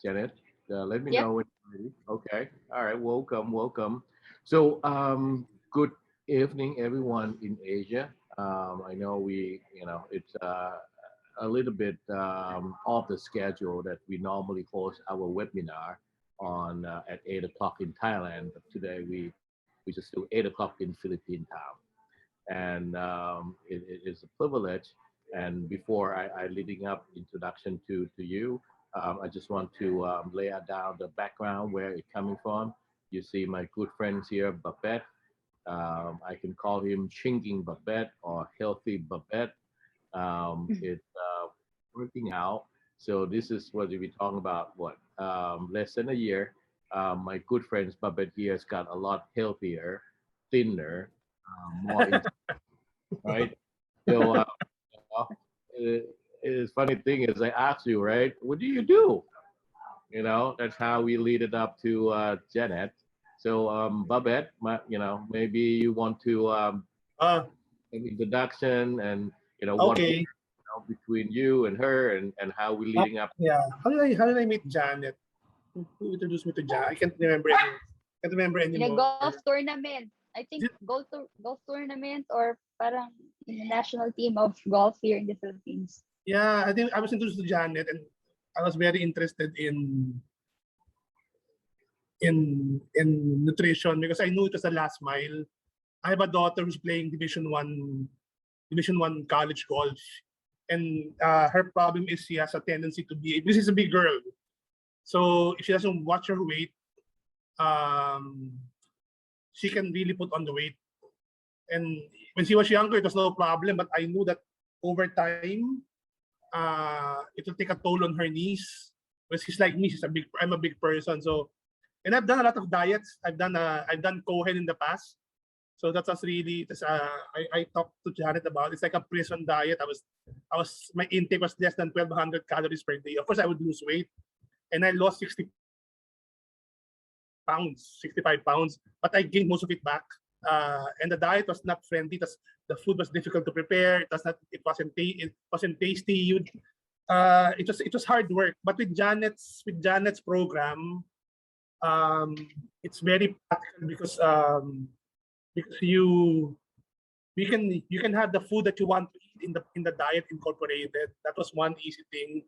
Jeaneth. Let me Yeah. know when you're ready. Okay. All right. Welcome. Welcome. So, good evening, everyone in Asia. I know it's a little bit off the schedule that we normally host our webinar on at 8 o'clock in Thailand, but today we just do 8 o'clock in Philippine time, and it is a privilege. And before I leading up introduction to you, I just want to lay out down the background where it's coming from. You see my good friends here, Babette. I can call him Shrinking Babette or Healthy Babette. It's working out. So this is what we're talking about. What less than a year. My good friends Babette here has got a lot healthier, thinner, more right? So uh, it's funny thing is I asked you, right? What do you do? That's how we lead it up to Janet. So Babette, maybe you want to Uh, an introduction and what okay. between you and her and how we leading up. Yeah. How did I meet Janet? Who introduced me to Janet? I can't remember anymore. Can't remember In a anymore. golf tournament. I think golf tournament or parang in the national team of golf here in the Philippines. Yeah, I think I was introduced to Janet, and I was very interested in nutrition because I knew it was the last mile. I have a daughter who's playing Division 1 college golf, and her problem is she has a tendency to be, this is a big girl, so if she doesn't watch her weight, um, she can really put on the weight. And when she was younger, it was no problem, but I knew that over time, it will take a toll on her knees. Because she's like me, I'm a big person, so. And I've done a lot of diets. I've done Cohen in the past. So that was really I talked to Janet about. It's like a prison diet. My intake was less than 1,200 calories per day. Of course, I would lose weight, and I lost 65 pounds, but I gained most of it back. And the diet was not friendly. The food was difficult to prepare. It wasn't tasty. It was hard work. But with Janet's program, it's very practical because you can have the food that you want to eat in the diet incorporated. That was one easy thing,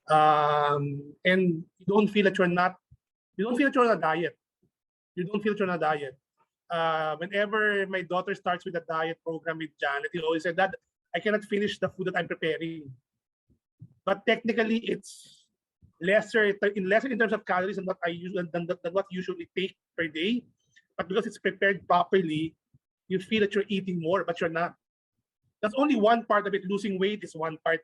and you don't feel that you're on a diet. You don't feel that you're on a diet. Whenever my daughter starts with a diet program with Janet, he always said that I cannot finish the food that I'm preparing. But technically, it's lesser in terms of calories than what what you usually take per day. But because it's prepared properly, you feel that you're eating more, but you're not. That's only one part of it. Losing weight is one part.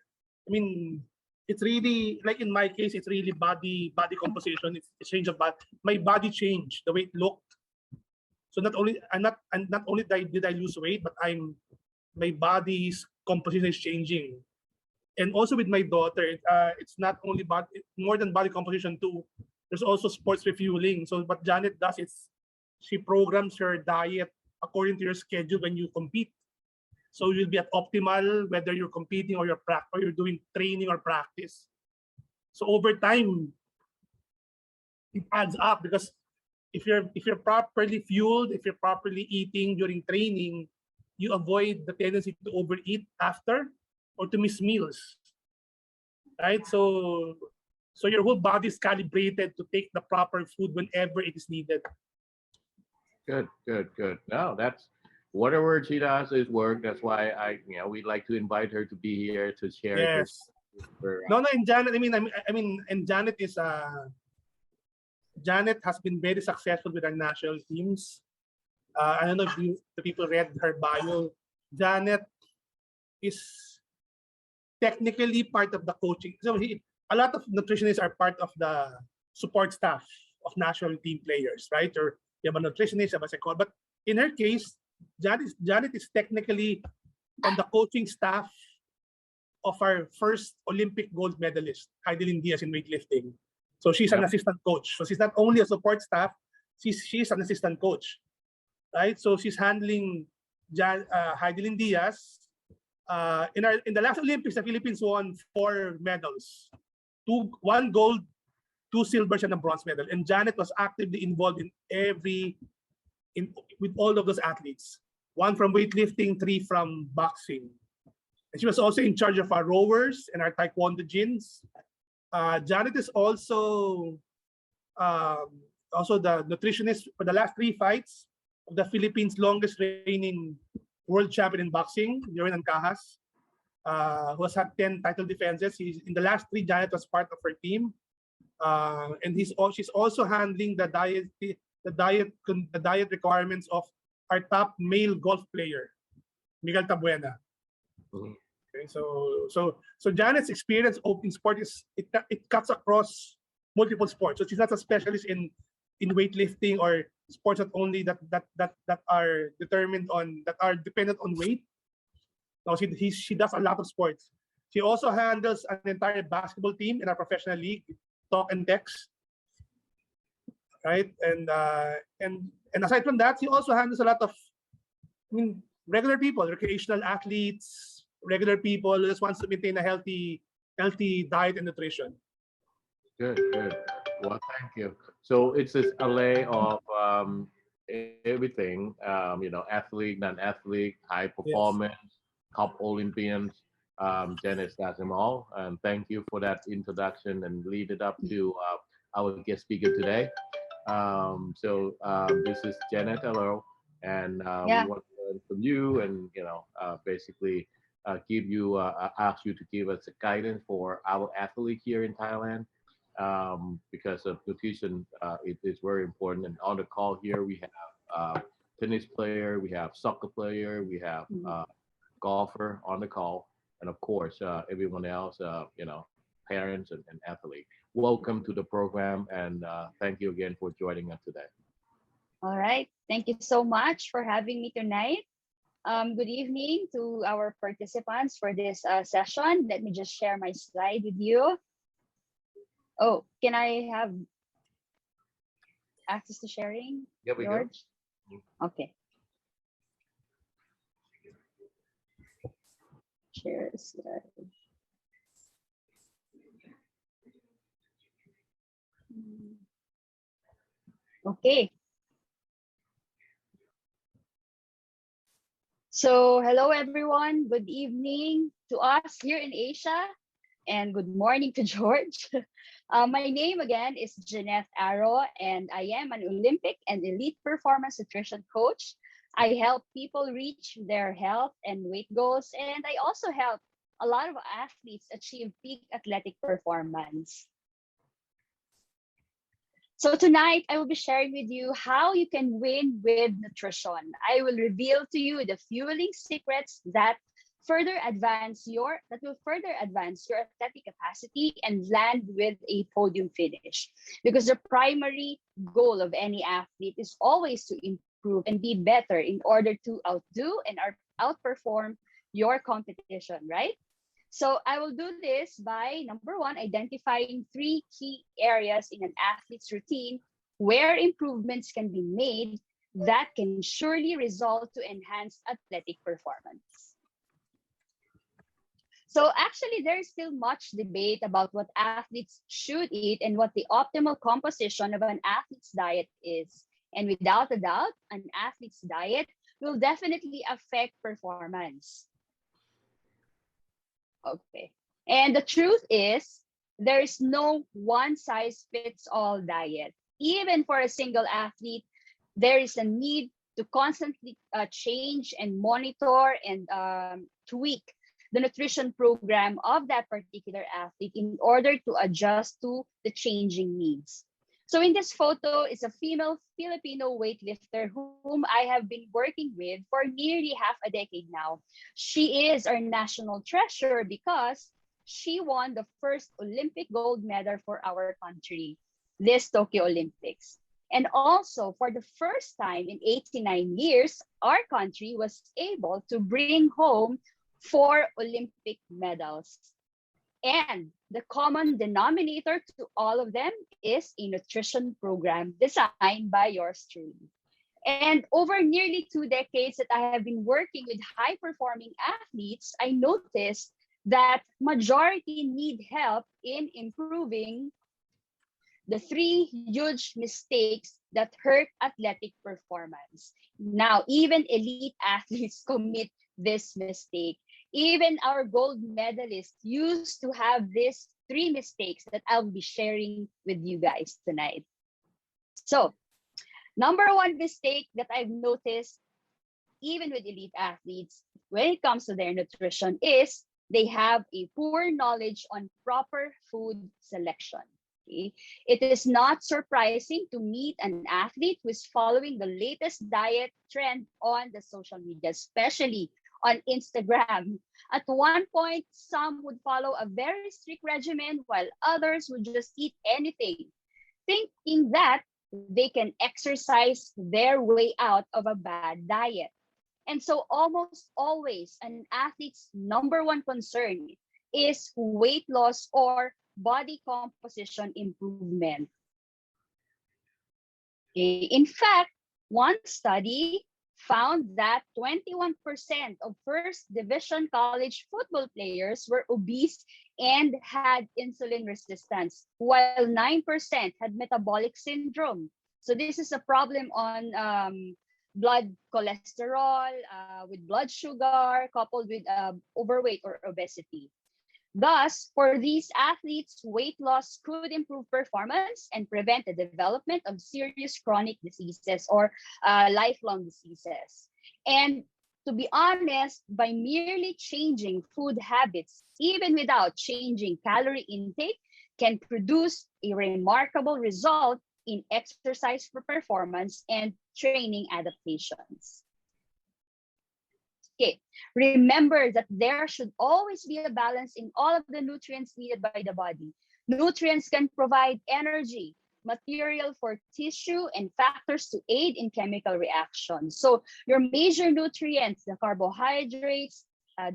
I mean, it's really like in my case, it's really body composition. It's change of body. My body changed, the way it looked. So not only did I lose weight, but my body's composition is changing. And also with my daughter, it's not only more than body composition too. There's also sports refueling. So what Janet does is she programs her diet according to your schedule when you compete. So you'll be at optimal whether you're competing or you're doing training or practice. So over time, it adds up because if you're properly fueled, if you're properly eating during training, you avoid the tendency to overeat after or to miss meals, right? So your whole body is calibrated to take the proper food whenever it is needed. Good. No, that's whatever she does is work. That's why we'd like to invite her to be here to share her. Yes. No, and Janet. And Janet has been very successful with our national teams. I don't know if the people read her bio. Janet is technically part of the coaching. So a lot of nutritionists are part of the support staff of national team players, right? Or you have a nutritionist, you have a psychologist. But in her case, Janet is technically on the coaching staff of our first Olympic gold medalist, Hidilyn Diaz in weightlifting. So she's an assistant coach. So she's not only a support staff, she's an assistant coach, right? So she's handling Hidilyn Diaz. In the last Olympics, the Philippines won 4 medals, 1 gold, 2 silver, and 1 bronze. 2 gold, 1 silver, and 1 bronze. So we won 4 medals. 2 gold, 1 silver, and 1 bronze. So 2 silvers and a bronze medal. And Jeaneth was actively involved with all of those athletes. 1 from weightlifting, 3 from boxing. And she was also in charge of our rowers and our taekwondo gyms. Jeaneth is also the nutritionist for the last 3 fights of the Philippines' longest reigning world champion in boxing, Jeaneth Diaz, who has had 10 title defenses. In the last 3, Jeaneth was part of her team. And she's also handling the diet requirements of our top male golf player, Miguel Tabuena. Okay, so Jeaneth's experience in sport it cuts across multiple sports. So she's not a specialist in weightlifting or sports that are dependent on weight. No, she does a lot of sports. She also handles an entire basketball team in our professional league, Talk and Text. Right, and aside from that, she also handles a lot of, regular people, recreational athletes, regular people who just wants to maintain a healthy diet and nutrition. Good. Well, thank you. So it's this array of everything, athlete, non-athlete, high performance, top Olympians. Jeaneth has them all. And thank you for that introduction and lead it up to our guest speaker today. This is Jeaneth. Hello, and we want to learn from you, and basically give you ask you to give us a guidance for our athlete here in Thailand, because of nutrition. It is very important. And on the call here, we have tennis player, we have soccer player, we have golfer on the call, and of course everyone else, parents and athletes. Welcome to the program, and thank you again for joining us today. All right. Thank you so much for having me tonight. Good evening to our participants for this session. Let me just share my slide with you. Oh, can I have access to sharing, Here we George? go. Okay. Share slide. Okay. So hello everyone. Good evening to us here in Asia, and good morning to George. My name again is Jeaneth Arrow, and I am an Olympic and elite performance nutrition coach. I help people reach their health and weight goals, and I also help a lot of athletes achieve peak athletic performance. So tonight, I will be sharing with you how you can win with nutrition. I will reveal to you the fueling secrets that will further advance your athletic capacity and land with a podium finish. Because the primary goal of any athlete is always to improve and be better in order to outdo and outperform your competition, right? So I will do this by, number 1, identifying 3 key areas in an athlete's routine where improvements can be made that can surely result to enhance athletic performance. So actually, there is still much debate about what athletes should eat and what the optimal composition of an athlete's diet is. And without a doubt, an athlete's diet will definitely affect performance. Okay. And the truth is, there is no one-size-fits-all diet. Even for a single athlete, there is a need to constantly change and monitor and tweak the nutrition program of that particular athlete in order to adjust to the changing needs. So in this photo is a female Filipino weightlifter whom I have been working with for nearly half a decade now. She is our national treasure because she won the first Olympic gold medal for our country, this Tokyo Olympics. And also, for the first time in 89 years, our country was able to bring home 4 Olympic medals. And the common denominator to all of them is a nutrition program designed by yours truly. And over nearly 2 decades that I have been working with high-performing athletes, I noticed that majority need help in improving the three huge mistakes that hurt athletic performance. Now, even elite athletes commit this mistake. Even our gold medalists used to have these three mistakes that I'll be sharing with you guys tonight. So, number one mistake that I've noticed, even with elite athletes, when it comes to their nutrition, is they have a poor knowledge on proper food selection. Okay? It is not surprising to meet an athlete who is following the latest diet trend on the social media, especially on Instagram. At one point, some would follow a very strict regimen while others would just eat anything, thinking that they can exercise their way out of a bad diet. And so almost always an athlete's number one concern is weight loss or body composition improvement. Okay. In fact, one study found that 21% of first division college football players were obese and had insulin resistance, while 9% had metabolic syndrome. So this is a problem on blood cholesterol, with blood sugar, coupled with overweight or obesity. Thus, for these athletes, weight loss could improve performance and prevent the development of serious chronic diseases or lifelong diseases. And to be honest, by merely changing food habits, even without changing calorie intake, can produce a remarkable result in exercise for performance and training adaptations. Okay, remember that there should always be a balance in all of the nutrients needed by the body. Nutrients can provide energy, material for tissue, and factors to aid in chemical reactions. So your major nutrients, the carbohydrates,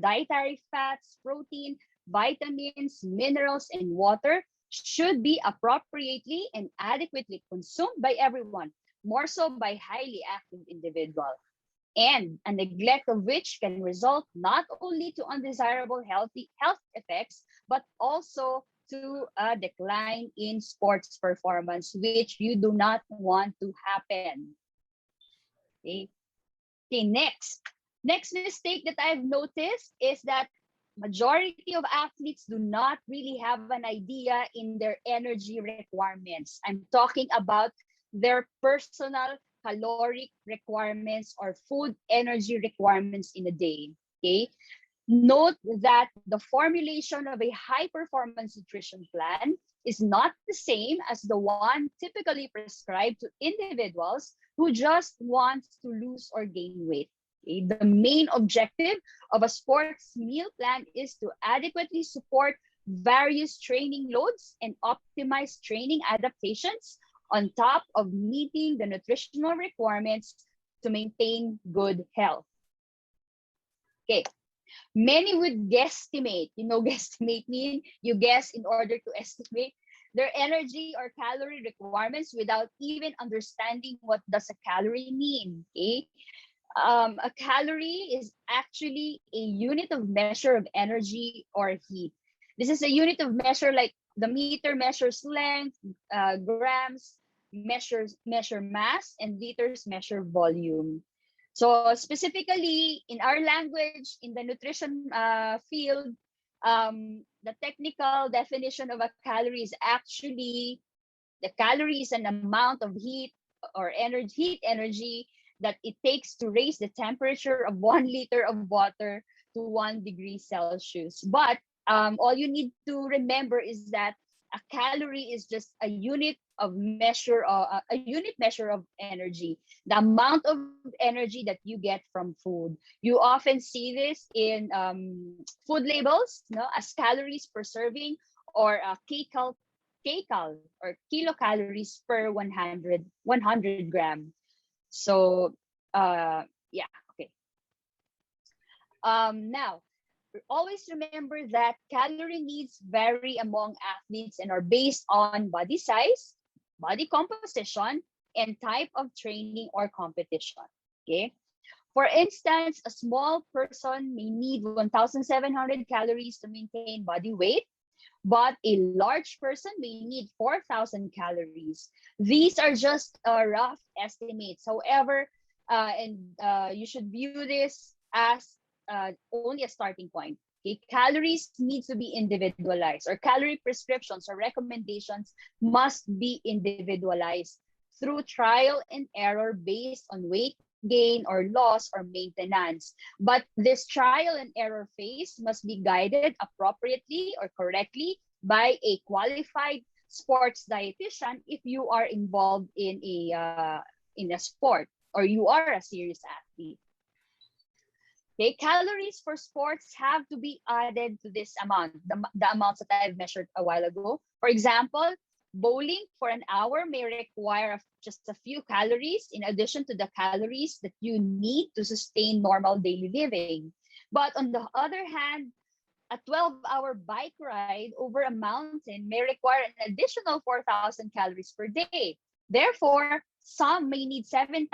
dietary fats, protein, vitamins, minerals, and water should be appropriately and adequately consumed by everyone, more so by highly active individuals, and a neglect of which can result not only to undesirable health effects, but also to a decline in sports performance, which you do not want to happen. Okay, next mistake that I've noticed is that majority of athletes do not really have an idea in their energy requirements. I'm talking about their personal caloric requirements or food energy requirements in a day. Okay. Note that the formulation of a high performance nutrition plan is not the same as the one typically prescribed to individuals who just want to lose or gain weight. Okay. The main objective of a sports meal plan is to adequately support various training loads and optimize training adaptations on top of meeting the nutritional requirements to maintain good health. Okay, many would guesstimate, guesstimate mean you guess in order to estimate their energy or calorie requirements without even understanding what does a calorie mean. Okay, a calorie is actually a unit of measure of energy or heat. This is a unit of measure, like the meter measures length, grams measure mass, and liters measure volume. So specifically in our language, in the nutrition field, the technical definition of a calorie is actually, the calorie is an amount of heat or heat energy that it takes to raise the temperature of 1 liter of water to 1 degree Celsius. But all you need to remember is that a calorie is just a unit of measure, a unit measure of energy, the amount of energy that you get from food. You often see this in food labels, as calories per serving, or kcal or kilocalories per 100 gram. So yeah, okay. Now, always remember that calorie needs vary among athletes and are based on body size, body composition, and type of training or competition. Okay. For instance, a small person may need 1,700 calories to maintain body weight, but a large person may need 4,000 calories. These are just rough estimates. However, you should view this as only a starting point. Okay, calories need to be individualized, or calorie prescriptions or recommendations must be individualized through trial and error based on weight gain or loss or maintenance. But this trial and error phase must be guided appropriately or correctly by a qualified sports dietitian if you are involved in a sport or you are a serious athlete. Okay, calories for sports have to be added to this amount, the amounts that I've measured a while ago. For example, bowling for an hour may require just a few calories in addition to the calories that you need to sustain normal daily living. But on the other hand, a 12-hour bike ride over a mountain may require an additional 4,000 calories per day. Therefore, some may need 7,000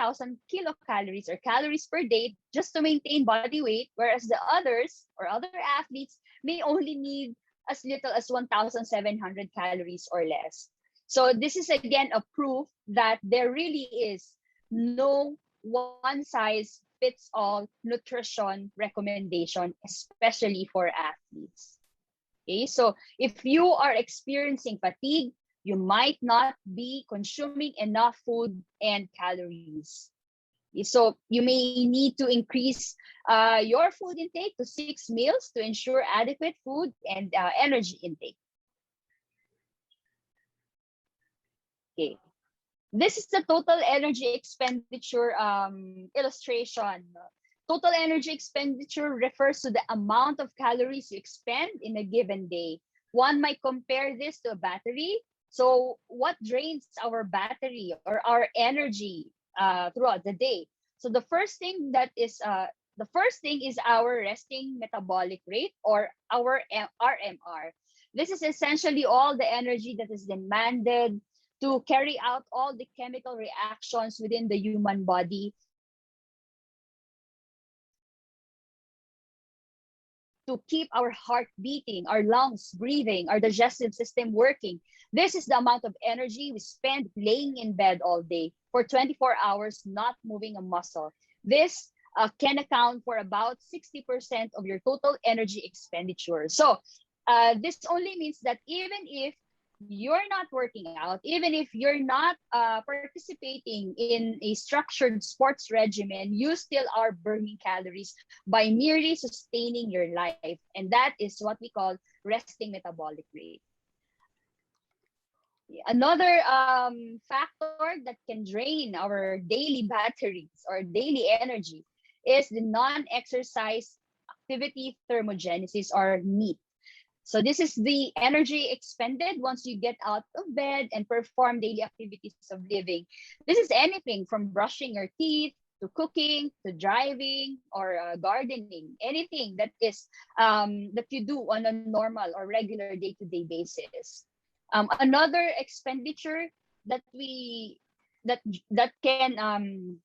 kilocalories or calories per day just to maintain body weight, whereas the others or other athletes may only need as little as 1,700 calories or less. So this is again a proof that there really is no one size fits all nutrition recommendation, especially for athletes. Okay, so if you are experiencing fatigue, you might not be consuming enough food and calories. So you may need to increase your food intake to 6 meals to ensure adequate food and energy intake. Okay, this is the total energy expenditure illustration. Total energy expenditure refers to the amount of calories you expend in a given day. One might compare this to a battery. So what drains our battery or our energy throughout the day? So the first thing is our resting metabolic rate, or our RMR. This is essentially all the energy that is demanded to carry out all the chemical reactions within the human body to keep our heart beating, our lungs breathing, our digestive system working. This is the amount of energy we spend laying in bed all day for 24 hours, not moving a muscle. This can account for about 60% of your total energy expenditure. So this only means that even if you're not working out, even if you're not participating in a structured sports regimen, you still are burning calories by merely sustaining your life. And that is what we call resting metabolic rate. Another factor that can drain our daily batteries or daily energy is the non-exercise activity thermogenesis, or NEAT. So this is the energy expended once you get out of bed and perform daily activities of living. This is anything from brushing your teeth to cooking to driving or gardening, anything that is that you do on a normal or regular day-to-day basis. Another expenditure that can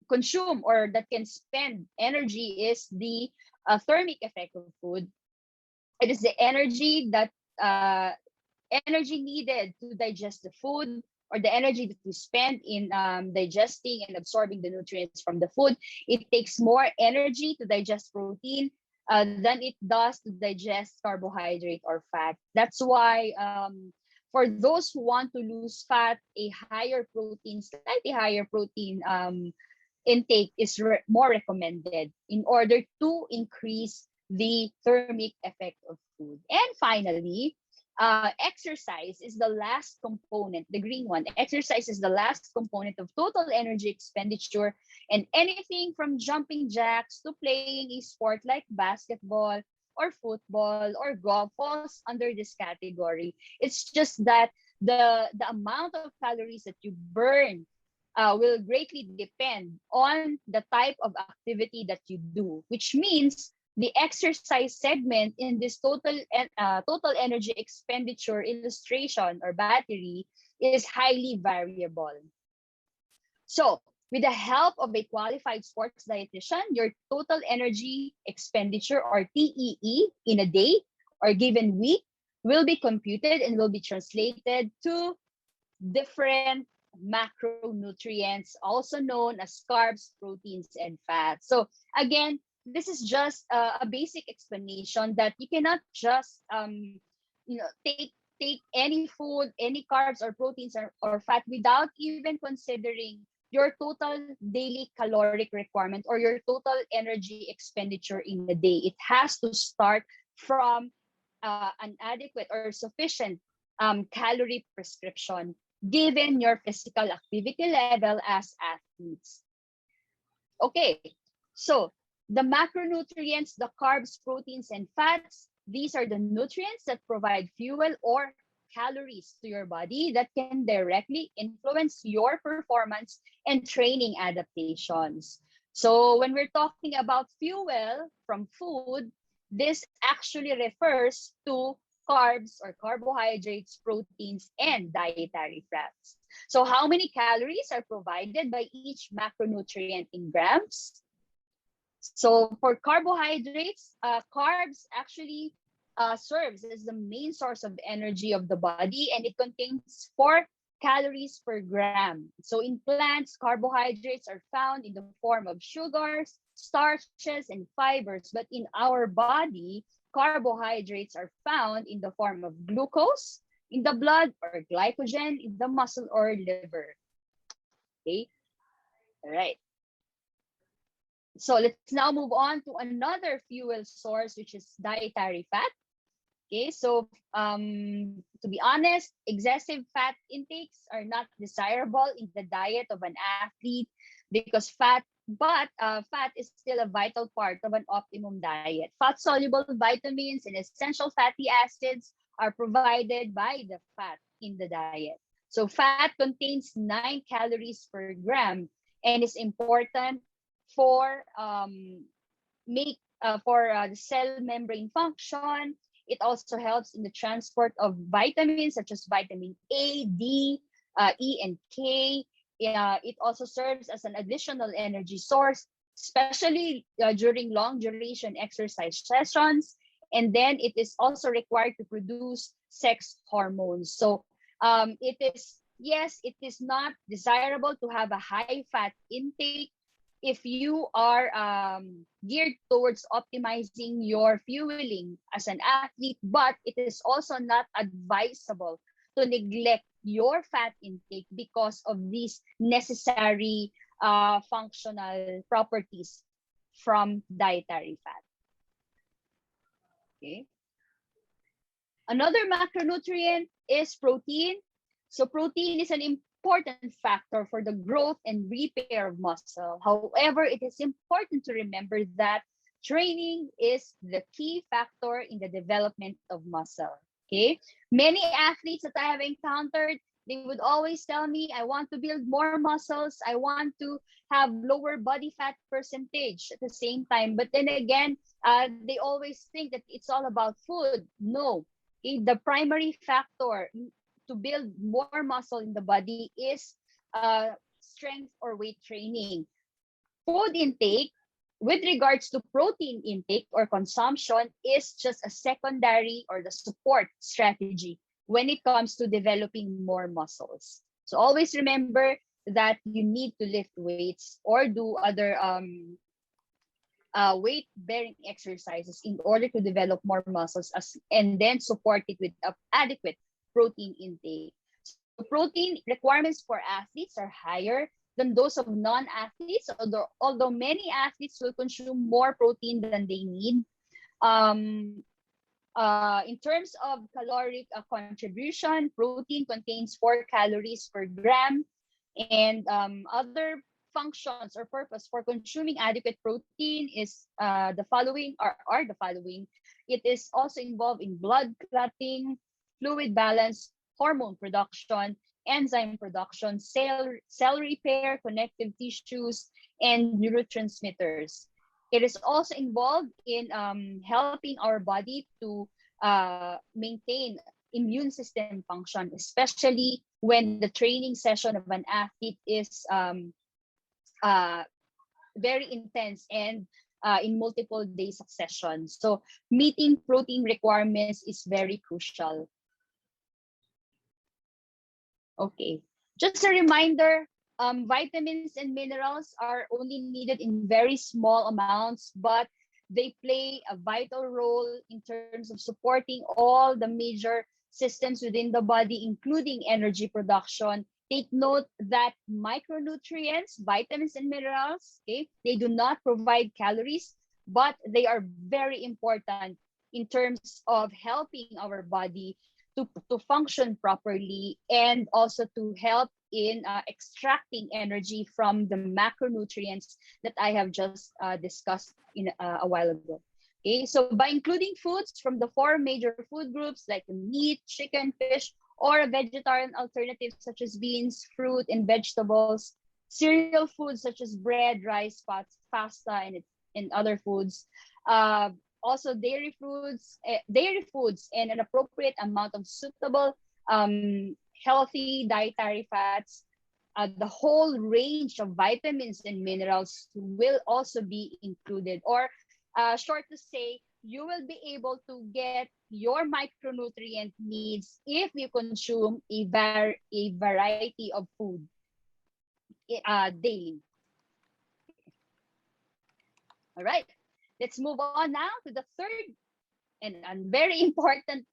consume or that can spend energy is the thermic effect of food. It is the energy needed to digest the food, or the energy that we spend in digesting and absorbing the nutrients from the food. It takes more energy to digest protein than it does to digest carbohydrate or fat. That's why for those who want to lose fat, a slightly higher protein intake is more recommended in order to increase the thermic effect of food. And finally, exercise is the last component, the green one. Exercise is the last component of total energy expenditure, and anything from jumping jacks to playing a sport like basketball or football or golf falls under this category. It's just that the amount of calories that you burn will greatly depend on the type of activity that you do, which means the exercise segment in this total energy expenditure illustration or battery is highly variable. So with the help of a qualified sports dietitian, your total energy expenditure, or TEE, in a day or given week will be computed and will be translated to different macronutrients, also known as carbs, proteins, and fats. So again, this is just a basic explanation that you cannot just take any food, any carbs or proteins or fat without even considering your total daily caloric requirement or your total energy expenditure in a day. It has to start from an adequate or sufficient calorie prescription given your physical activity level as athletes. Okay, so the macronutrients, the carbs, proteins, and fats, these are the nutrients that provide fuel or calories to your body that can directly influence your performance and training adaptations. So when we're talking about fuel from food, this actually refers to carbs or carbohydrates, proteins, and dietary fats. So how many calories are provided by each macronutrient in grams? So for carbohydrates, carbs actually serves as the main source of energy of the body, and it contains 4 calories per gram. So in plants, carbohydrates are found in the form of sugars, starches, and fibers. But in our body, carbohydrates are found in the form of glucose in the blood or glycogen in the muscle or liver. Okay, all right. So let's now move on to another fuel source, which is dietary fat. Okay, so to be honest, excessive fat intakes are not desirable in the diet of an athlete because fat is still a vital part of an optimum diet. Fat-soluble vitamins and essential fatty acids are provided by the fat in the diet. So fat contains 9 calories per gram and is important for the cell membrane function. It also helps in the transport of vitamins such as vitamin A, D, E, and K. It also serves as an additional energy source, especially during long duration exercise sessions. And then it is also required to produce sex hormones. So it is not desirable to have a high fat intake if you are geared towards optimizing your fueling as an athlete, but it is also not advisable to neglect your fat intake because of these necessary functional properties from dietary fat. Okay. Another macronutrient is protein. So protein is an important factor for the growth and repair of muscle. However, it is important to remember that training is the key factor in the development of muscle. Okay, many athletes that I have encountered, they would always tell me, I want to build more muscles, I want to have lower body fat percentage at the same time. But then again, they always think that it's all about food. No, the primary factor to build more muscle in the body is strength or weight training. Food intake with regards to protein intake or consumption is just a secondary or the support strategy when it comes to developing more muscles. So always remember that you need to lift weights or do other weight-bearing exercises in order to develop more muscles and then support it with adequate protein intake. So protein requirements for athletes are higher than those of non-athletes, although many athletes will consume more protein than they need. In terms of caloric contribution, protein contains 4 calories per gram, and other functions or purpose for consuming adequate protein is the following. It is also involved in blood clotting, fluid balance, hormone production, enzyme production, cell repair, connective tissues, and neurotransmitters. It is also involved in helping our body to maintain immune system function, especially when the training session of an athlete is very intense and in multiple day succession. So meeting protein requirements is very crucial. Okay, just a reminder, vitamins and minerals are only needed in very small amounts, but they play a vital role in terms of supporting all the major systems within the body, including energy production. Take note that micronutrients, vitamins and minerals, okay, they do not provide calories, but they are very important in terms of helping our body to function properly, and also to help in extracting energy from the macronutrients that I have just discussed in a while ago. Okay, so by including foods from the four major food groups like meat, chicken, fish, or a vegetarian alternative such as beans, fruit, and vegetables, cereal foods such as bread, rice, pasta, and other foods, also dairy foods, and an appropriate amount of suitable healthy dietary fats, the whole range of vitamins and minerals will also be included. Or short to say, you will be able to get your micronutrient needs if you consume a variety of food daily. All right, let's move on now to the third and very important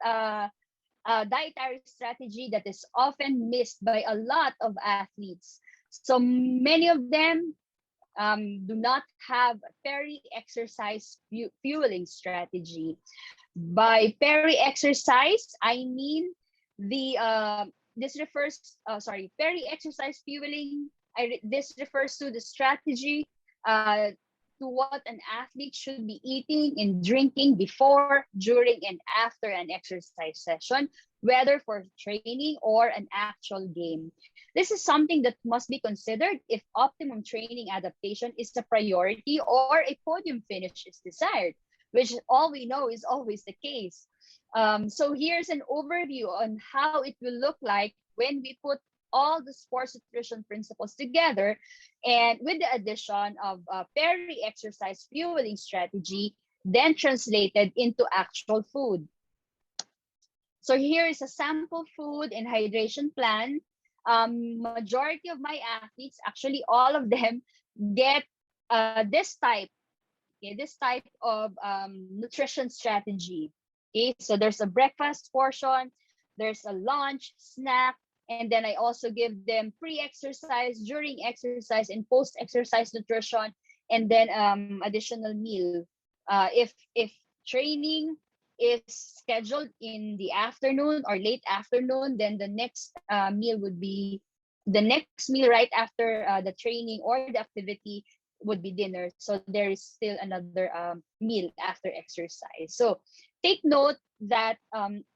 dietary strategy that is often missed by a lot of athletes. So many of them do not have a peri-exercise fueling strategy. By peri-exercise, I mean peri-exercise fueling. This refers to the strategy to what an athlete should be eating and drinking before, during, and after an exercise session, whether for training or an actual game. This is something that must be considered if optimum training adaptation is a priority or a podium finish is desired, which all we know is always the case. So here's an overview on how it will look like when we put all the sports nutrition principles together, and with the addition of a peri-exercise fueling strategy, then translated into actual food. So here is a sample food and hydration plan. Majority of my athletes, actually all of them, get this type of nutrition strategy. Okay, so there's a breakfast portion, there's a lunch, snack, and then I also give them pre-exercise, during exercise, and post-exercise nutrition, and then additional meal. If training is scheduled in the afternoon or late afternoon, then the next meal would be the next meal right after the training or the activity would be dinner. So there is still another meal after exercise. So take note that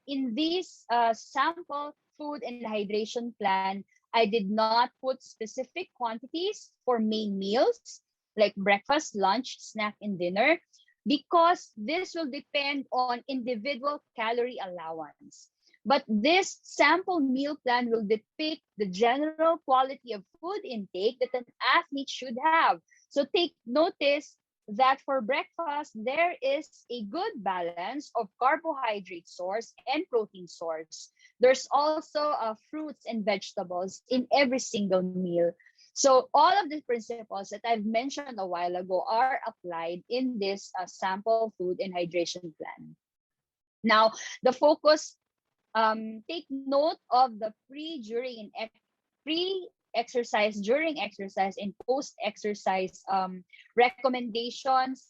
in this sample food and hydration plan, I did not put specific quantities for main meals like breakfast, lunch, snack, and dinner, because this will depend on individual calorie allowance. But this sample meal plan will depict the general quality of food intake that an athlete should have. So take notice that for breakfast, there is a good balance of carbohydrate source and protein source. There's also fruits and vegetables in every single meal. So all of the principles that I've mentioned a while ago are applied in this sample food and hydration plan. Now, the focus, take note of the pre-exercise, during exercise, and post-exercise recommendations.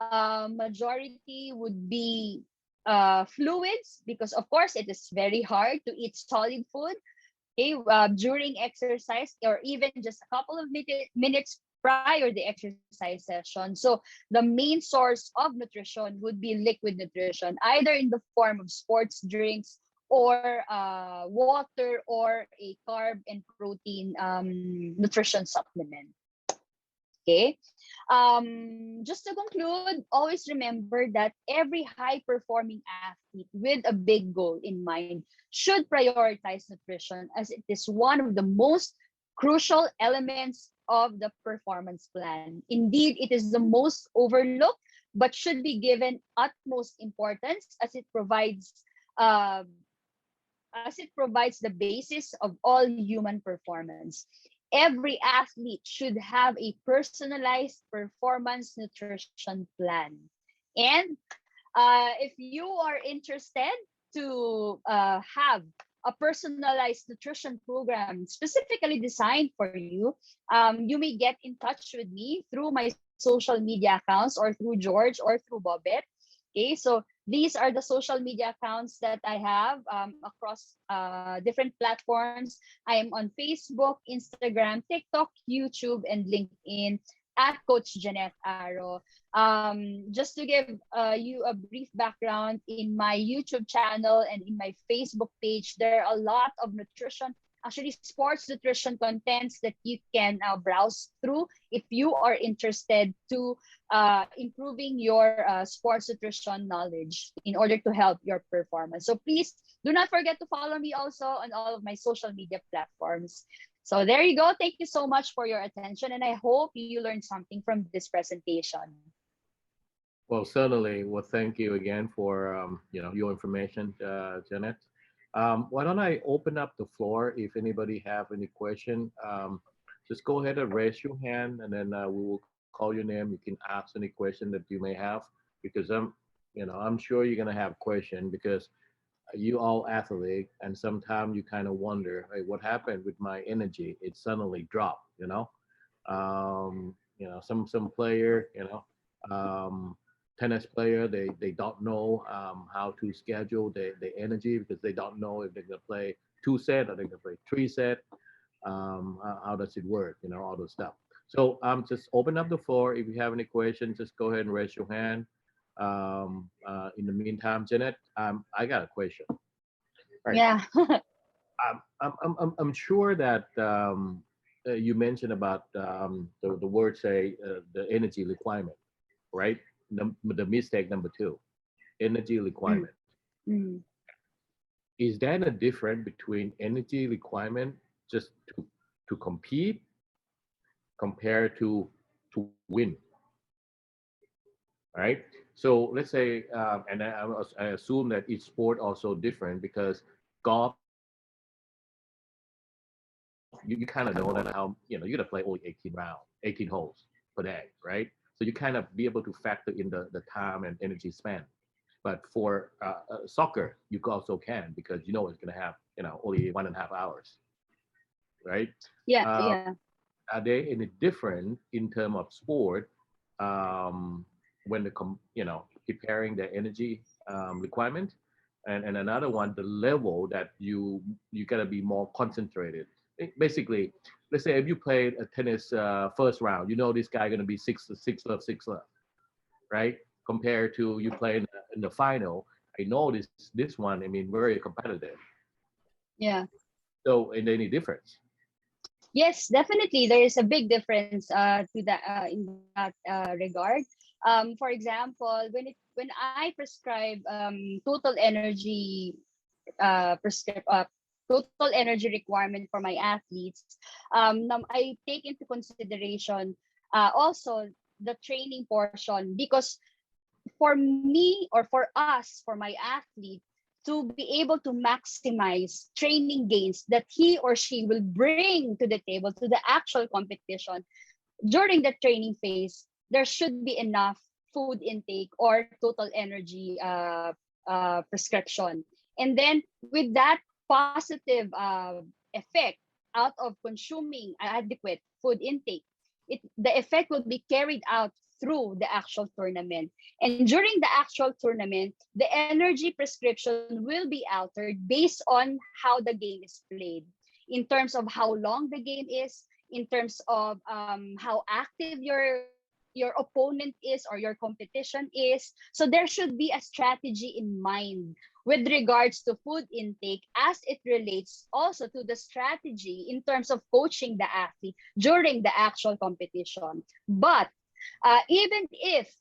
Majority would be fluids, because of course it is very hard to eat solid food during exercise, or even just a couple of minutes prior the exercise session. So the main source of nutrition would be liquid nutrition, either in the form of sports drinks or water, or a carb and protein nutrition supplement. Okay. Just to conclude, always remember that every high-performing athlete with a big goal in mind should prioritize nutrition, as it is one of the most crucial elements of the performance plan. Indeed, it is the most overlooked, but should be given utmost importance uh, as it provides the basis of all human performance. Every athlete should have a personalized performance nutrition plan. And if you are interested to have a personalized nutrition program specifically designed for you, you may get in touch with me through my social media accounts or through George or through Bobet. Okay, so these are the social media accounts that I have across different platforms. I am on Facebook, Instagram, TikTok, YouTube, and LinkedIn at Coach Jeaneth Arrow. Just to give you a brief background, in my YouTube channel and in my Facebook page, there are a lot of nutrition, actually sports nutrition contents that you can browse through if you are interested to improving your sports nutrition knowledge in order to help your performance. So please do not forget to follow me also on all of my social media platforms. So there you go. Thank you so much for your attention, and I hope you learned something from this presentation. Well, certainly. Well, thank you again for your information, Jeaneth. Why don't I open up the floor? If anybody have any question, just go ahead and raise your hand, and then we will call your name. You can ask any question that you may have, because I'm sure you're gonna have question, because you all athlete, and sometimes you kind of wonder, hey, what happened with my energy? It suddenly dropped. Some player, tennis player, they don't know how to schedule their energy, because they don't know if they're gonna play 2 set or they're gonna play 3 set. How does it work? All those stuff. So just open up the floor. If you have any questions, just go ahead and raise your hand. In the meantime, Jeaneth, I got a question. All right. Yeah. I'm sure that you mentioned about the word say the energy requirement, right? The mistake number 2, energy requirement. Mm. Is that a difference between energy requirement just to compete compared to win, right? So let's say, and I assume that each sport also different, because golf, you kind of know that how you're gonna play only 18 rounds, 18 holes per day, right? So you kind of be able to factor in the time and energy spent. But for soccer, you also can, because it's gonna have only 1.5 hours, right? Yeah, Uh, yeah. are they any different in terms of sport, when preparing the energy requirement, and another one, the level that you gotta be more concentrated. Basically, let's say if you played a tennis first round, this guy gonna be 6 love, 6 love, right? Compared to you playing in the final, I know this one. I mean, very competitive. Yeah. So, is there any difference? Yes, definitely. There is a big difference to that in that regard. For example, when I prescribe total energy requirement for my athletes, now I take into consideration also the training portion, because for me, or for us, for my athlete to be able to maximize training gains that he or she will bring to the table, to the actual competition, during the training phase, there should be enough food intake or total energy prescription. And then with that positive effect out of consuming adequate food intake, the effect will be carried out through the actual tournament. And during the actual tournament, the energy prescription will be altered based on how the game is played, in terms of how long the game is, in terms of how active your opponent is or your competition is. So there should be a strategy in mind with regards to food intake, as it relates also to the strategy in terms of coaching the athlete during the actual competition. But even if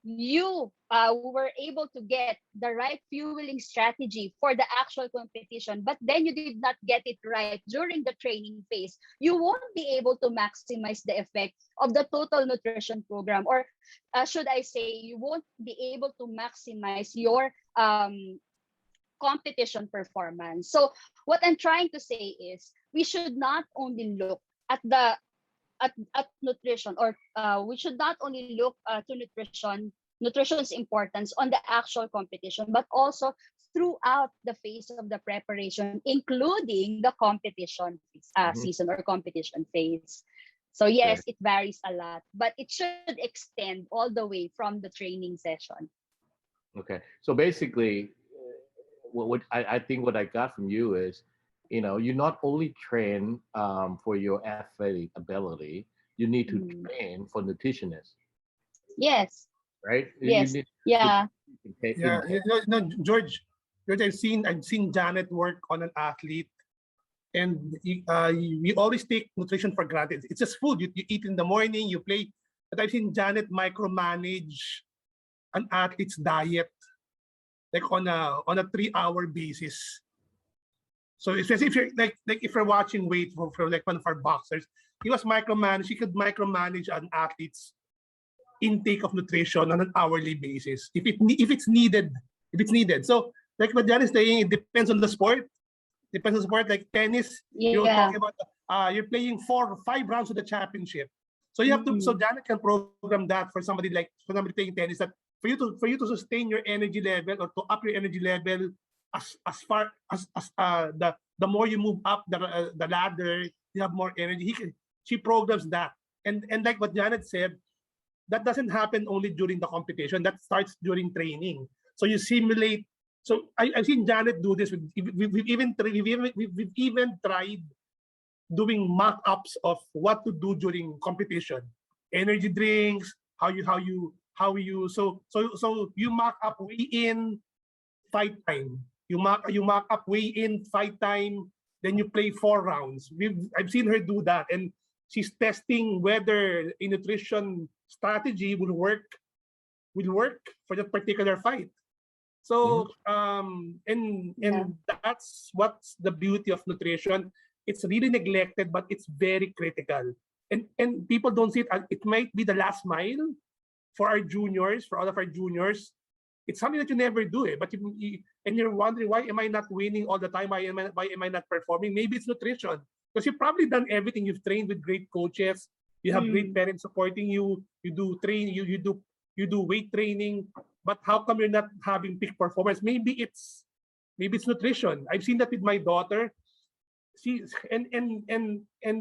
you were able to get the right fueling strategy for the actual competition, but then you did not get it right during the training phase, you won't be able to maximize the effect of the total nutrition program. Or should I say, you won't be able to maximize your competition performance. So what I'm trying to say is we should not only look at the at nutrition, or we should not only look to nutrition's importance on the actual competition, but also throughout the phase of the preparation, including the competition Mhm. season or competition phase. So Okay. yes, it varies a lot, but it should extend all the way from the training session. Okay. So basically, what I think what I got from you is, you not only train for your athletic ability, you need to Mhm. train for nutritionists, Yes, right? You yes, need to yeah. intake, Yeah, intake. no, George, I've seen Janet work on an athlete, and we always take nutrition for granted. It's just food. You eat in the morning, you play. But I've seen Janet micromanage an athlete's diet, like on a 3 hour basis. So especially if you're like if you're watching weight for like one of our boxers, he could micromanage an athlete's intake of nutrition on an hourly basis if it's needed. So like what Jan is saying, it depends on the sport. Depends on the sport. Like tennis, you're Yeah. talking about you're playing 4 or 5 rounds of the championship. So you have to. So Mm. Janet can program that for somebody playing tennis, that for you to sustain your energy level or to up your energy level as far as the more you move up the ladder, you have more energy. She programs that, and like what Janet said, that doesn't happen only during the competition. That starts during training. So you simulate. So I've seen Janet do this. We've even tried doing mock-ups of what to do during competition, energy drinks, how you so you mock up weigh in, fight time. You mock up weigh in, fight time. Then you play 4 rounds. I've seen her do that, and she's testing whether a nutrition strategy will work for that particular fight. Mhm. So Yeah. and that's what's the beauty of nutrition. It's really neglected, but it's very critical. And people don't see it. It might be the last mile for our juniors, for all of our juniors. It's something that you never do, but and you're wondering, why am I not winning all the time? Why am I not performing? Maybe it's nutrition, because you've probably done everything. You've trained with great coaches. You have great Mm. parents supporting you. You do weight training. But how come you're not having peak performance? Maybe it's nutrition. I've seen that with my daughter. She and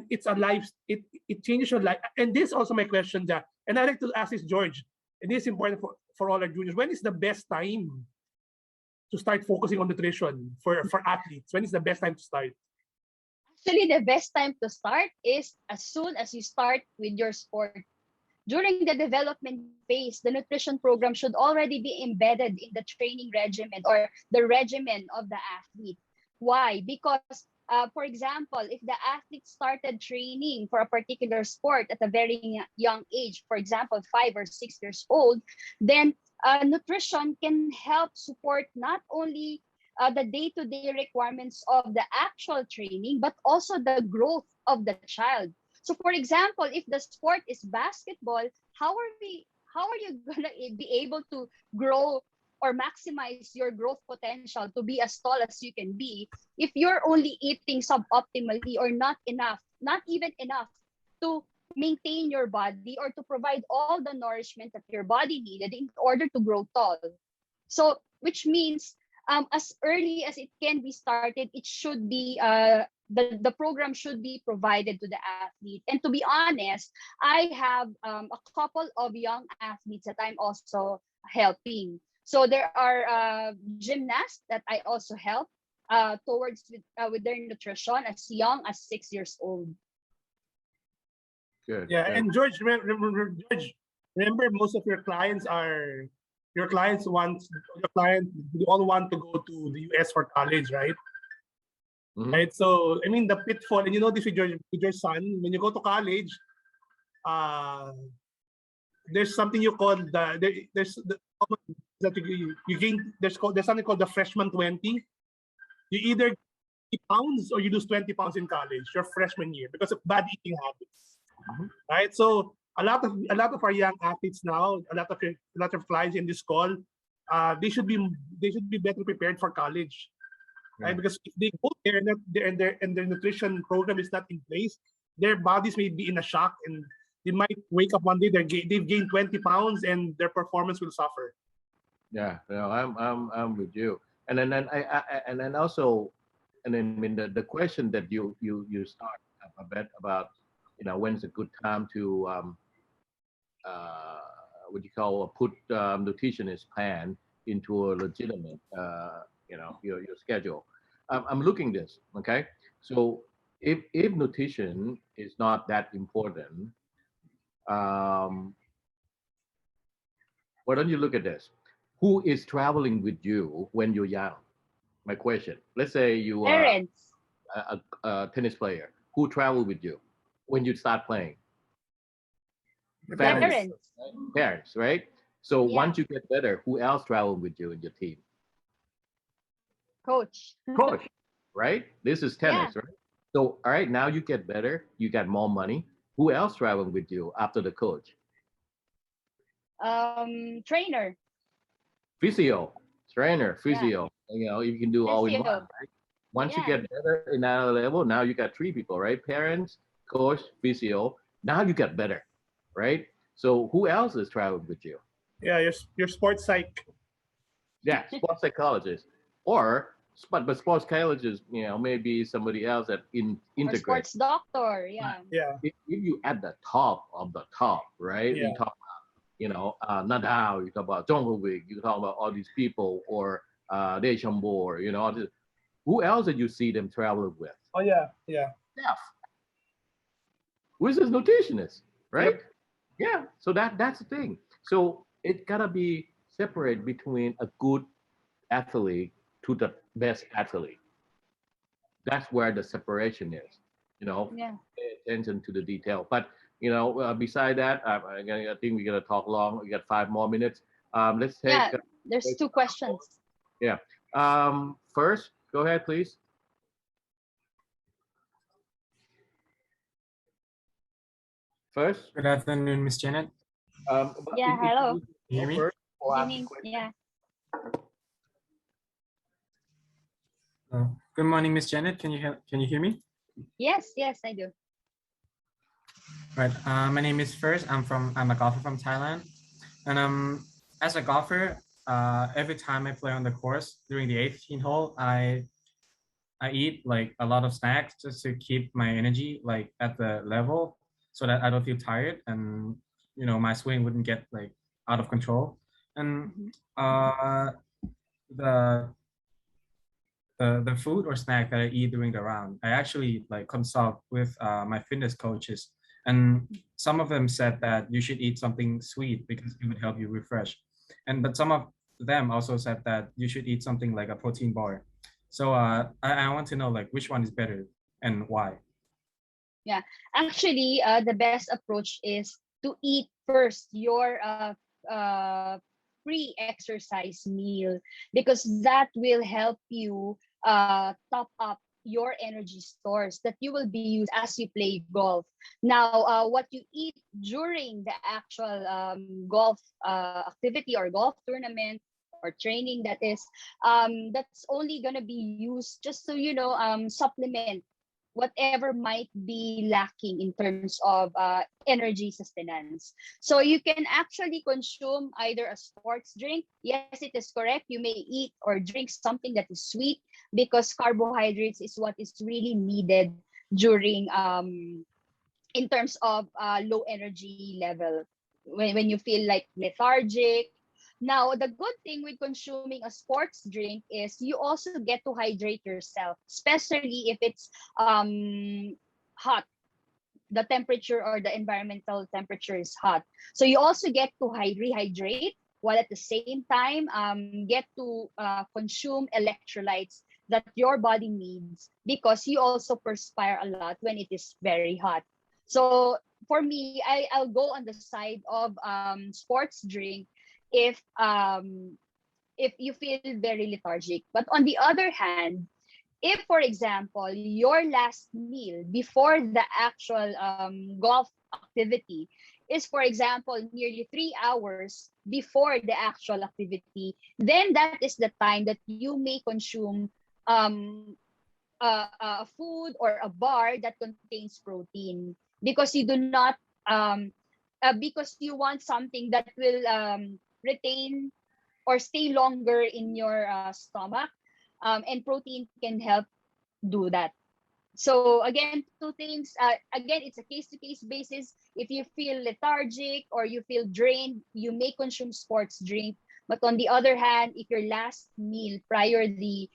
it's a life. It changes your life. And this is also my question, Jack. And I like to ask this, George. And this is important for all our juniors. When is the best time to start focusing on nutrition for athletes? When is the best time to start? Actually, the best time to start is as soon as you start with your sport. During the development phase, the nutrition program should already be embedded in the training regimen or the regimen of the athlete. Why? Because, for example, if the athlete started training for a particular sport at a very young age, for example, 5 or 6 years old, then nutrition can help support not only the day-to-day requirements of the actual training, but also the growth of the child. So for example, if the sport is basketball, how are you gonna be able to grow or maximize your growth potential to be as tall as you can be if you're only eating suboptimally or not enough, not even enough to maintain your body or to provide all the nourishment that your body needed in order to grow tall. So, which means as early as it can be started, it should be the program should be provided to the athlete. And to be honest, I have a couple of young athletes that I'm also helping. So there are gymnasts that I also help towards with their nutrition as young as 6 years old. Good. Yeah, Good. and George, remember, most of your clients you all want to go to the US for college, right? Mhm. Right. So I mean, the pitfall, and you know this with your son, when you go to college, uh, there's something you call there's the that you gain. There's something called the freshman 20. You either 20 pounds or you lose 20 pounds in college your freshman year because of bad eating habits. Right? So a lot of our young athletes now, a lot of flies in this call, they should be better prepared for college. Right? Because if they go there and their nutrition program is not in place, their bodies may be in a shock and they might wake up one day they've gained 20 pounds and their performance will suffer. Yeah, no, I'm with you. And then also, and then I mean the question that you start a bit about, when's a good time to what you call put nutritionist plan into a legitimate your schedule. I'm looking this, okay? So if nutrition is not that important, why don't you look at this? Who is traveling with you when you're young? My question. Let's say you are Parents. a tennis player. Who travel with you when you start playing? Parents. Parents, right? So Yeah. once you get better, who else travel with you in your team? Coach. Coach, right? This is tennis, Yeah. right? So, all right, now you get better, you got more money. Who else traveling with you after the coach? Trainer. Physio, trainer, physio. You can do all in one, Physio. right? Once you Yeah. get better in that level, now you got three people, right? Parents, coach, physio. Now you get better, right? So who else is traveling with you? Yeah, your sports psych. Yeah, sports psychologist, or but sports psychologist, maybe somebody else that Or integrate. sports doctor. Yeah. Yeah. If you at the top of the top, right? Yeah. You talk about, Nadal, you talk about Djokovic, you talk about all these people, or Deschambault, all this. Who else did you see them traveling with? Oh yeah. Yeah. Steph, who is his nutritionist, right? Yep. Yeah. So that's the thing. So it gotta be separate between a good athlete to the best athlete. That's where the separation is. Yeah. Pay attention to the detail. But beside that, I think we're gonna talk long. We got 5 more minutes. Let's take. Yeah. There's 2 questions. Yeah. First, go ahead, please. First, Good afternoon, Miss Janet. Yeah. Hello. Can you hear me? First, or ask Evening. the question. Yeah. Good morning, Miss Janet. Can you hear me? Yes. Yes, I do. Right. My name is First. I'm a golfer from Thailand, and as a golfer, every time I play on the course during the 18th hole, I eat like a lot of snacks just to keep my energy like at the level so that I don't feel tired and my swing wouldn't get like out of control. And the the food or snack that I eat during the round, I actually like consult with my fitness coaches, and some of them said that you should eat something sweet because it would help you refresh, but some of them also said that you should eat something like a protein bar. So I want to know like which one is better and why. Yeah. Actually, the best approach is to eat first your pre-exercise meal, because that will help you top up your energy stores that you will be used as you play golf. Now, what you eat during the actual golf activity or golf tournament or training, that's only gonna be used just to supplement whatever might be lacking in terms of energy sustenance. So you can actually consume either a sports drink. Yes, it is correct. You may eat or drink something that is sweet because carbohydrates is what is really needed during in terms of low energy level when you feel like lethargic. Now, the good thing with consuming a sports drink is you also get to hydrate yourself, especially if it's hot. The temperature or the environmental temperature is hot. So you also get to rehydrate while at the same time get to consume electrolytes that your body needs because you also perspire a lot when it is very hot. So for me, I'll go on the side of sports drink if you feel very lethargic. But on the other hand, if, for example, your last meal before the actual golf activity is, for example, nearly 3 hours before the actual activity, then that is the time that you may consume a food or a bar that contains protein, because you do not because you want something that will retain or stay longer in your stomach, and protein can help do that. So again, two things. Again, it's a case-to-case basis. If you feel lethargic or you feel drained, you may consume sports drink. But on the other hand, if your last meal prior the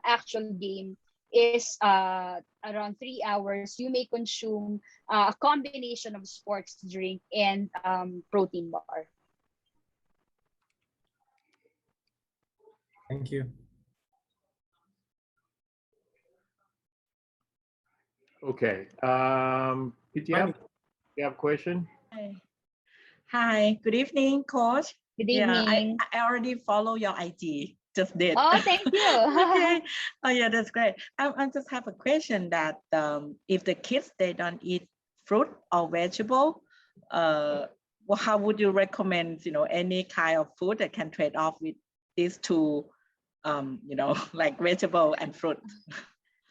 actual game is around 3 hours, you may consume a combination of sports drink and protein bar. Thank you. Okay. Did you have a question? Hi, good evening, Coach. Good Yeah, evening. I already follow your IG. Just did. Oh, thank you. Okay. Oh, yeah, that's great. I just have a question that if the kids they don't eat fruit or vegetable, well, how would you recommend, any kind of food that can trade off with these two, like vegetable and fruit?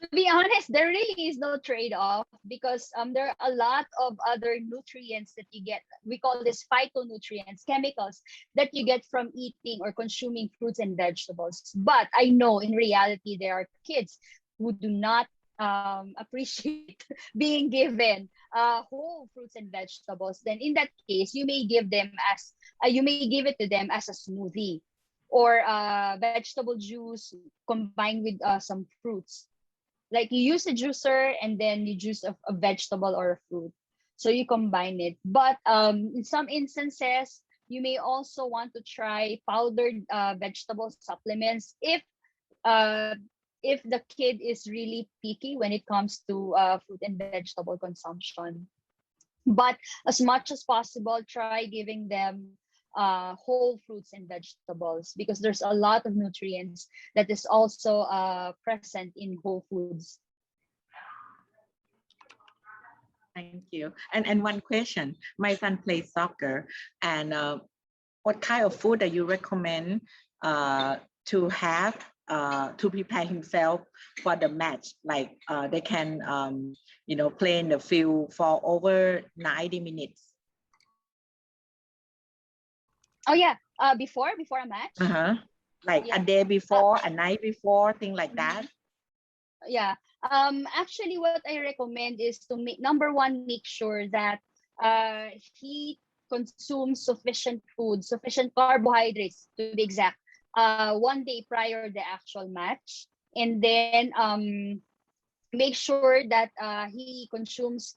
To be honest, there really is no trade-off, because there are a lot of other nutrients that you get. We call this phytonutrients, chemicals that you get from eating or consuming fruits and vegetables. But I know in reality there are kids who do not appreciate being given whole fruits and vegetables. Then in that case, you may give them as you may give it to them as a smoothie, or vegetable juice combined with some fruits. Like you use a juicer and then you juice a vegetable or a fruit. So you combine it. But in some instances, you may also want to try powdered vegetable supplements if the kid is really picky when it comes to fruit and vegetable consumption. But as much as possible, try giving them whole fruits and vegetables, because there's a lot of nutrients that is also present in whole foods. Thank you. And one question, my son plays soccer, and what kind of food that you recommend to have to prepare himself for the match? Like they can, play in the field for over 90 minutes. Oh yeah, before a match. Like Yeah. a day before, a night before, thing like that. Yeah. Actually, what I recommend is to number one, make sure that he consumes sufficient food, sufficient carbohydrates to be exact, one day prior the actual match, and then make sure that he consumes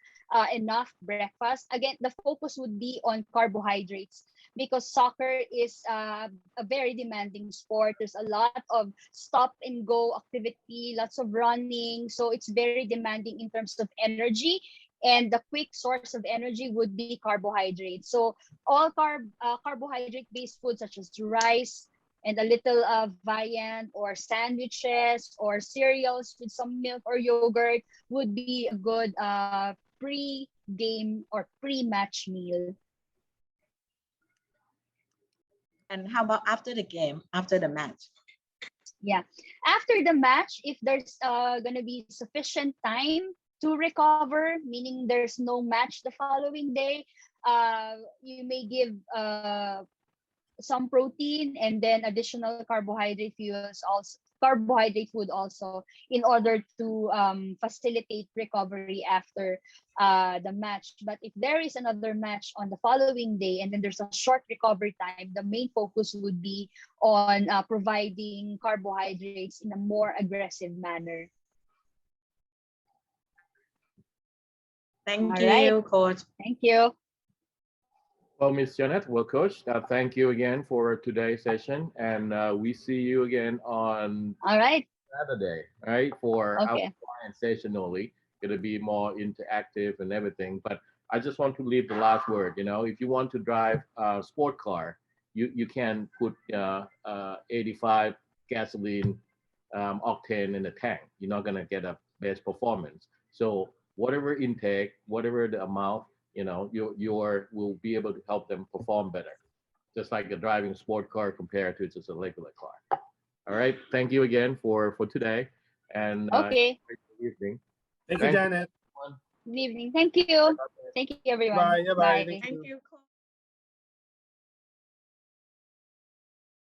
enough breakfast. Again, the focus would be on carbohydrates, because soccer is a very demanding sport. There's a lot of stop and go activity, lots of running. So it's very demanding in terms of energy. And the quick source of energy would be carbohydrates. So all carbohydrate-based foods such as rice, and a little viand or sandwiches or cereals with some milk or yogurt would be a good pre-game or pre-match meal. And how about after the game, after the match? Yeah, after the match, if there's gonna be sufficient time to recover, meaning there's no match the following day, you may give some protein and then additional carbohydrate food also, in order to facilitate recovery after the match. But if there is another match on the following day and then there's a short recovery time, the main focus would be on providing carbohydrates in a more aggressive manner. Thank All you, right. Coach. Thank you. Well, Ms. Jeaneth, well, Coach, thank you again for today's session, and we see you again on All right. Saturday, right, for our Okay. client session only. It'll be more interactive and everything. But I just want to leave the last word. If you want to drive a sport car, you can put 85 gasoline octane in the tank. You're not gonna get a best performance. So whatever intake, whatever the amount, your will be able to help them perform better. Just like a driving sport car compared to just a regular car. All right. Thank you again for today. And Okay. good evening. Thank you, Thank you, Janet. everyone. Good evening. Tk you. Thank you, everyone. Bye. Bye. Bye. Thank Thank you. you,